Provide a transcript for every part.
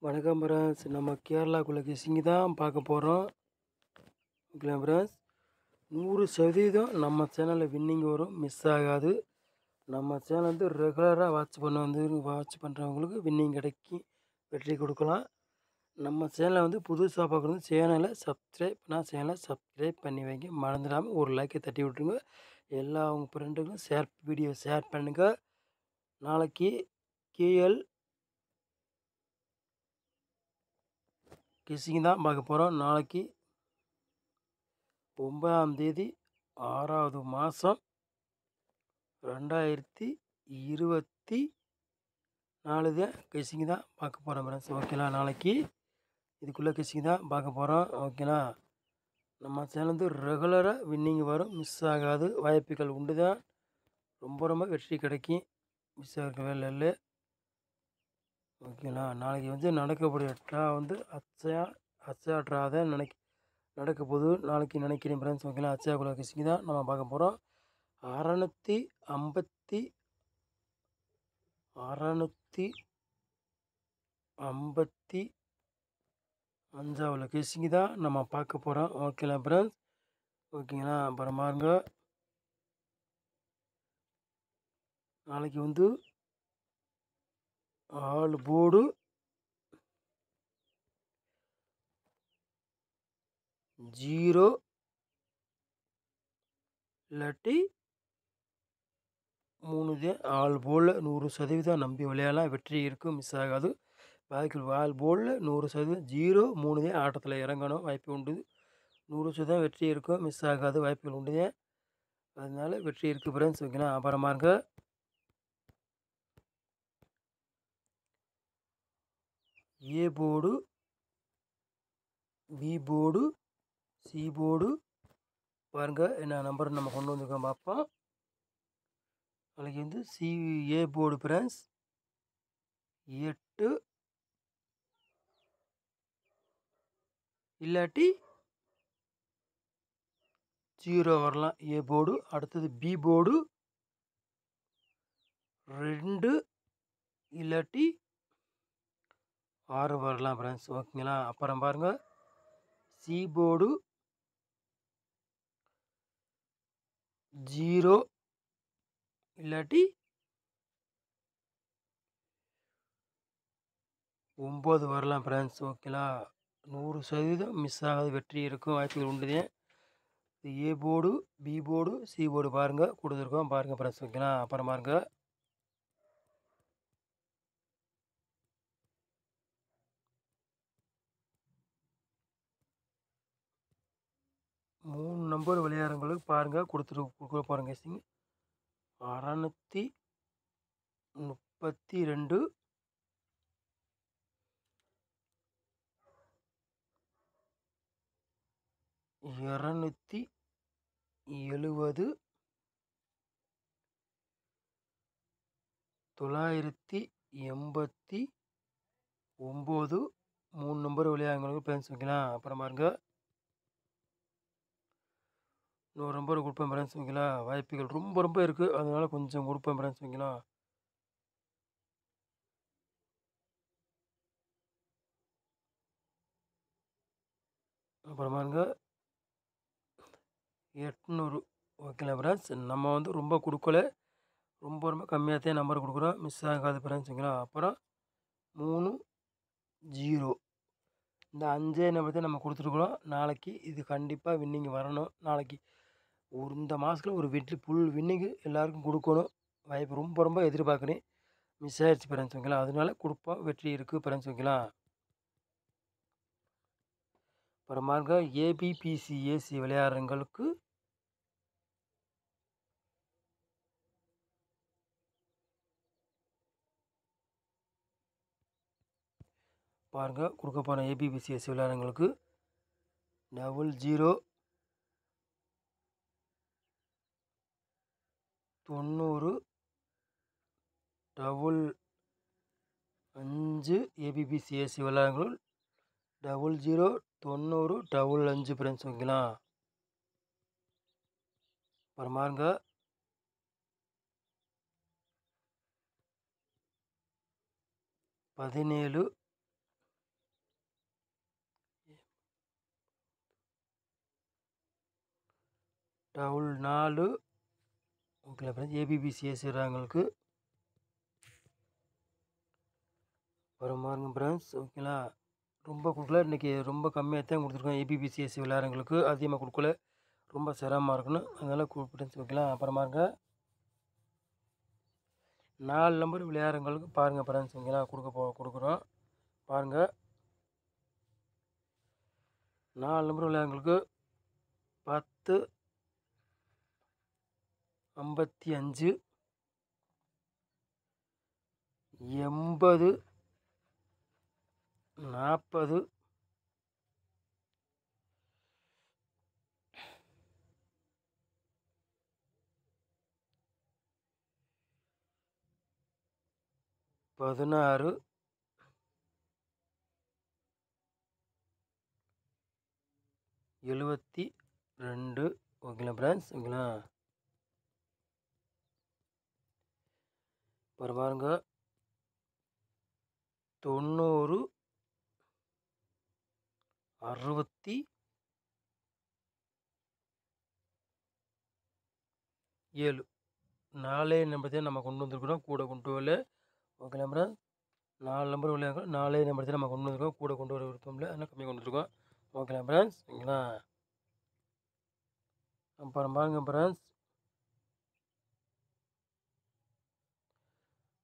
வணக்கம் பிரதர்ஸ். நம்ம கேரளாக்குள்ள கிசிங்கி தான் பார்க்க போகிறோம். ஓகே பிரதர்ஸ், 100% நம்ம சேனலில் வின்னிங் வரும், மிஸ் ஆகாது. நம்ம சேனல் வந்து ரெகுலராக வாட்ச் பண்ணுறவங்களுக்கு வின்னிங் கிடைக்கி வெற்றி கொடுக்கலாம். நம்ம சேனலை வந்து புதுசாக பார்க்குறது சேனலை சப்ஸ்கிரைப் பண்ணி வைங்க. மறந்துடாமல் ஒரு லைக்கை தட்டி விட்டுருங்க. எல்லா உங்கள் ஃப்ரெண்டுகளும் வீடியோ ஷேர் பண்ணுங்கள். நாளைக்கு கேஎல் கிசிங்கி தான் பார்க்க போகிறோம். நாளைக்கு 9ஆம் தேதி 6வது மாதம் 2024 தான் கிசிங்கி தான் பார்க்க போகிறோம் ஃப்ரெண்ட்ஸ். ஓகேங்களா, நாளைக்கு இதுக்குள்ளே கிசிங்கி தான் பார்க்க போகிறோம். ஓகேங்களா, நம்ம சேனல் வந்து ரெகுலராக வின்னிங் வரும், மிஸ் ஆகாது. வாய்ப்புகள் உண்டு தான், ரொம்ப வெற்றி கிடைக்கும், மிஸ் ஆகிருக்க வேலை இல்லை. ஓகேங்களா, நாளைக்கு வந்து நடக்கக்கூடிய ட்ரா வந்து அச்சா ட்ரா தான் நடக்க போகுது நாளைக்கு நினைக்கிறேன் ஃப்ரெண்ட்ஸ். ஓகேங்களா, அச்சா கிசிங்கி தான் நம்ம பார்க்க போகிறோம். 655வது கிசிங்கி தான் நம்ம பார்க்க போகிறோம். ஓகேங்களா ஃப்ரெண்ட்ஸ். ஓகேங்களா, அப்புறம் பாருங்க, நாளைக்கு வந்து ஆல் போர்டு 0 இல்லாட்டி 3 தான். ஆல் போர்டில் 100% நம்பி விளையாடலாம், வெற்றி இருக்கும், மிஸ் ஆகாது. பாக்கி ஆல் போர்டில் 100% 0 3 தான் ஆட்டத்தில் இறங்கணும், வாய்ப்பு உண்டு. 100% வெற்றி இருக்கும், மிஸ் ஆகாது, வாய்ப்புகள் உண்டு தான். அதனால வெற்றி இருக்குது ஃப்ரெண்ட்ஸ். ஓகேங்களா, அப்புறமா இருங்க, A board, B board, C board பாருங்கள் என்ன நம்பர் நம்ம கொண்டு வந்திருக்கோம் பார்ப்போம். நாளைக்கு வந்து ஏ போர்டு ஃப்ரெண்ட்ஸ் 8 இல்லாட்டி 0 வரலாம், ஏ போர்டு. அடுத்தது பி போர்டு 2 இல்லாட்டி 6 வரலாம் ஃப்ரெண்ட்ஸ். ஓகேங்களா, அப்புறம் பாருங்கள், சி போர்டு 0 இல்லாட்டி 9 வரலாம் ஃப்ரெண்ட்ஸ். ஓகேங்களா, 100% மிஸ் ஆகாது, வெற்றி இருக்கும், வாய்ப்புகள் உண்டுதேன். A board, B board, C board பாருங்கள் கொடுத்துருக்கோம், பாருங்கள் ஃப்ரெண்ட்ஸ். ஓகேங்களா, அப்புறம் பாருங்கள், மூணு நம்பர் விளையாடுறவங்களுக்கு பாருங்கள் கொடுக்க போகிறேங்க. 632 270 989 மூணு நம்பர் விளையாடுறவங்களுக்கு ஃப்ரெண்ட்ஸ். ஓகேங்களா, அப்புறம் பாருங்க, இன்னொரு நம்பர் கொடுப்பேன் ஃப்ரெண்ட்ஸ். ஓகேங்களா, வாய்ப்புகள் ரொம்ப இருக்குது, அதனால கொஞ்சம் கொடுப்பேன் ஃப்ரெண்ட்ஸ். ஓகேங்களா, அப்புறம் பாருங்க 800. ஓகேங்களா ஃப்ரெண்ட்ஸ், நம்ம வந்து ரொம்ப கொடுக்கல, ரொம்ப கம்மியாக தான் நம்பர் கொடுக்குறோம், மிஸ் ஆகாது ஃப்ரெண்ட்ஸ். ஓகேங்களா, அப்புறம் 3 0 இந்த 5 நம்பர் தான் நம்ம கொடுத்துருக்குறோம். நாளைக்கு இது கண்டிப்பாக வின்னிங் வரணும். நாளைக்கு இந்த மாதத்தில் ஒரு ஃபுல் வின்னிங்கு எல்லாருக்கும் கொடுக்கணும், வாய்ப்பு ரொம்ப எதிர்பார்க்குறேன், மிஸ் ஆகிடுச்சு ஃப்ரெண்ட்ஸ். ஓகேங்களா, அதனால கொடுப்போம், வெற்றி இருக்குது ஃப்ரெண்ட்ஸ். ஓகேங்களா, அப்புறம் பாருங்க, ஏபிபிசிஏசி விளையாடுறவங்களுக்கு பாருங்கள் கொடுக்க போகிறேன். ஏபிபிசிஎஸ்சி விளையாடுறவங்களுக்கு 00 90 5 ஏபிபிசிஎஸ்சி விளையாடுறவங்களுக்கு 00 90 5 ஃப்ரெண்ட்ஸ். ஓகேங்களா, அப்புறம் பாருங்க, 17 டவுல் 4 ஓகேங்களா ஃப்ரெண்ட்ஸ். ஏபிபிசிஎஸ் செய்கிறவங்களுக்கு பாருங்க ஃப்ரெண்ட்ஸ். ஓகேங்களா, ரொம்ப கொடுக்கல, இன்றைக்கி ரொம்ப கம்மியாக தான் கொடுத்துருக்கோம். ஏபிபிசிஎஸ் விளையாடுறவங்களுக்கு அதிகமாக கொடுக்கல, ரொம்ப சிரமமாக இருக்கணும், அதனால் ஃப்ரெண்ட்ஸ். ஓகேங்களா, அப்புறமா இருங்க 4 நம்பர் விளையாடுறவங்களுக்கு பாருங்கள் ஃப்ரெண்ட்ஸ். ஓகேங்களா, கொடுக்குறோம் பாருங்கள். 4 நம்பர் விளையாடுறவங்களுக்கு 10, 55, 80, 40, 16, 72. ஓகேங்களா ஃப்ரெண்ட்ஸ். ஓகேங்களா, பாருங்க 90, 67. 4 நம்பர் தான் நம்ம கொண்டு வந்திருக்கிறோம், கூட கொண்டு வரல. ஓகேங்களா ஃப்ரெண்ட்ஸ், 4 நம்பர் விளையாடுங்க, 4 நம்பர் தான் நம்ம கொண்டு வந்திருக்கோம், கூட கொண்டு வர விருப்பம்ல, அதனால் கம்மியாக கொண்டு வந்துருக்கோம். ஓகேங்களா ஃப்ரெண்ட்ஸ். ஓகேங்களா, அப்புறம் பாருங்க ஃப்ரெண்ட்ஸ்,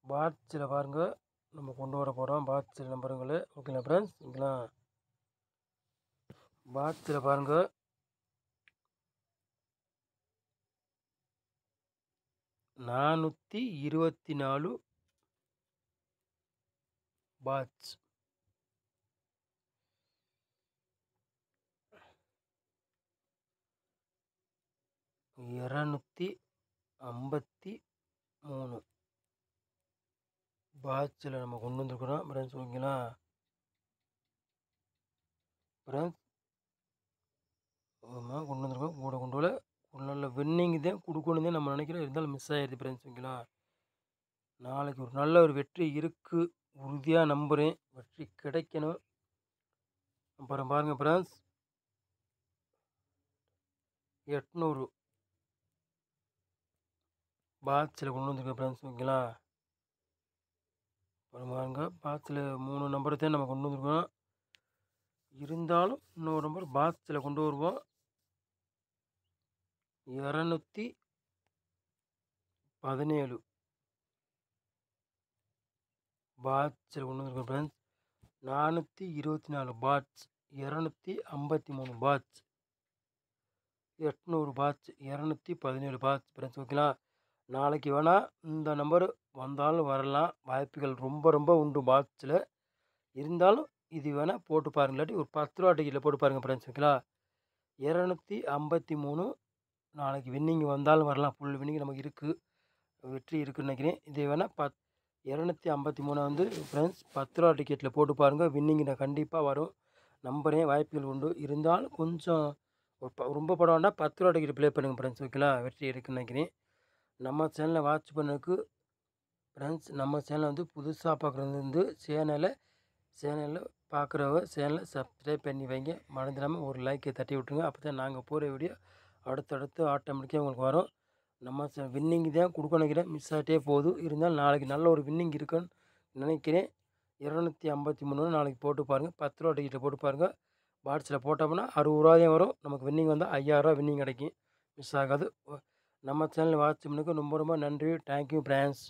பாட்ஸில் பாருங்கள் நம்ம கொண்டு வர போகிறோம் பாட்ஸில் நம்பருங்களே. ஓகேங்களா ஃப்ரெண்ட்ஸ். ஓகேங்களா, பாட்ஸில் பாருங்கள் 424 பாட்ஸ். 253 பாட்ஸில் நம்ம கொண்டு வந்துருக்குறோம் ஃப்ரெண்ட்ஸ். ஓகேங்களா ஃப்ரெண்ட்ஸ், கொண்டு வந்துருக்கோம், கூட கொண்டு வரல. ஒரு நல்ல வின்னிங் தான் கொடுக்கணும் தான் நம்ம நினைக்கிறோம், இருந்தாலும் மிஸ் ஆகிடுது ஃப்ரெண்ட்ஸ். ஓகேங்களா, நாளைக்கு ஒரு நல்ல ஒரு வெற்றி இருக்குது, உறுதியாக நம்புகிறேன், வெற்றி கிடைக்கணும். அப்புறம் பாருங்கள் ஃப்ரெண்ட்ஸ், 800 பாட்ஸில் கொண்டு வந்துருக்கோம் ஃப்ரெண்ட்ஸ். ஓகேங்களா, அப்புறம் பாருங்க பாட்ஸில் 3 நம்பர் தான் நம்ம கொண்டு வந்துருக்கோம், இருந்தாலும் இன்னொரு நம்பர் பாக்ஸில் கொண்டு வருவோம். 217 பாட்ஸில் கொண்டு வந்துருக்கோம் friends. 424 pots, 253 pots, 800 pots, 217 pots friends. ஓகேங்களா, நாளைக்கு வேணால் இந்த நம்பர் வந்தாலும் வரலாம், வாய்ப்புகள் ரொம்ப ரொம்ப உண்டு பாட்ஸில். இருந்தாலும் இது வேணால் போட்டு பாருங்க, இல்லாட்டி ஒரு 10 ரூபா டிக்கெட்டில் போட்டு பாருங்கள் ஃப்ரெண்ட்ஸ். ஓகேங்களா, 253 நாளைக்கு வின்னிங் வந்தாலும் வரலாம், ஃபுல் வின்னிங் நமக்கு இருக்குது, வெற்றி இருக்குதுன்னு நினைக்கிறேன். இது வேணால் 253 வந்து ஃப்ரெண்ட்ஸ் 10 ரூபா டிக்கெட்டில் போட்டு பாருங்கள், வின்னிங் நான் கண்டிப்பாக வரும் நம்பரே, வாய்ப்புகள் உண்டு. இருந்தாலும் கொஞ்சம் ரொம்ப படம் வேண்டாம், 10 ரூபா டிக்கெட் ப்ளே பண்ணுங்கள் ஃப்ரெண்ட்ஸ். ஓகேங்களா, வெற்றி இருக்குதுன்னு நினைக்கிறேன். நம்ம சேனலை வாட்ச் பண்ணதுக்கு ஃப்ரெண்ட்ஸ், நம்ம சேனலை வந்து புதுசாக பார்க்குறது வந்து சேனலில் பார்க்குறவங்க சேனலை சப்ஸ்கிரைப் பண்ணி வைங்க, மறந்துடாமல் ஒரு லைக்கை தட்டி விட்டுருங்க. அப்போ தான் நாங்கள் போகிற வீடியோ அடுத்தடுத்து ஆட்டோமேட்டிக்காக உங்களுக்கு வரும். நம்ம வின்னிங் தான் கொடுக்க நினைக்கிறேன், மிஸ் ஆகிட்டே போகுது. இருந்தாலும் நாளைக்கு நல்ல ஒரு வின்னிங் இருக்குன்னு நினைக்கிறேன். 253 நாளைக்கு போட்டு பாருங்கள், 10 ரூபா டிக்கெட்டில் போட்டு பாருங்கள். பாட்ஸில் போட்டோம்னா 60 ரூபாயும் வரும், நமக்கு வின்னிங் வந்தால் 5000 ரூபா வின்னிங் கிடைக்கும், மிஸ் ஆகாது. நம்ம சேனல் வாட்ச் பண்ணுறதுக்கு ரொம்ப ரொம்ப நன்றி, தேங்க்யூ ஃப்ரெண்ட்ஸ்.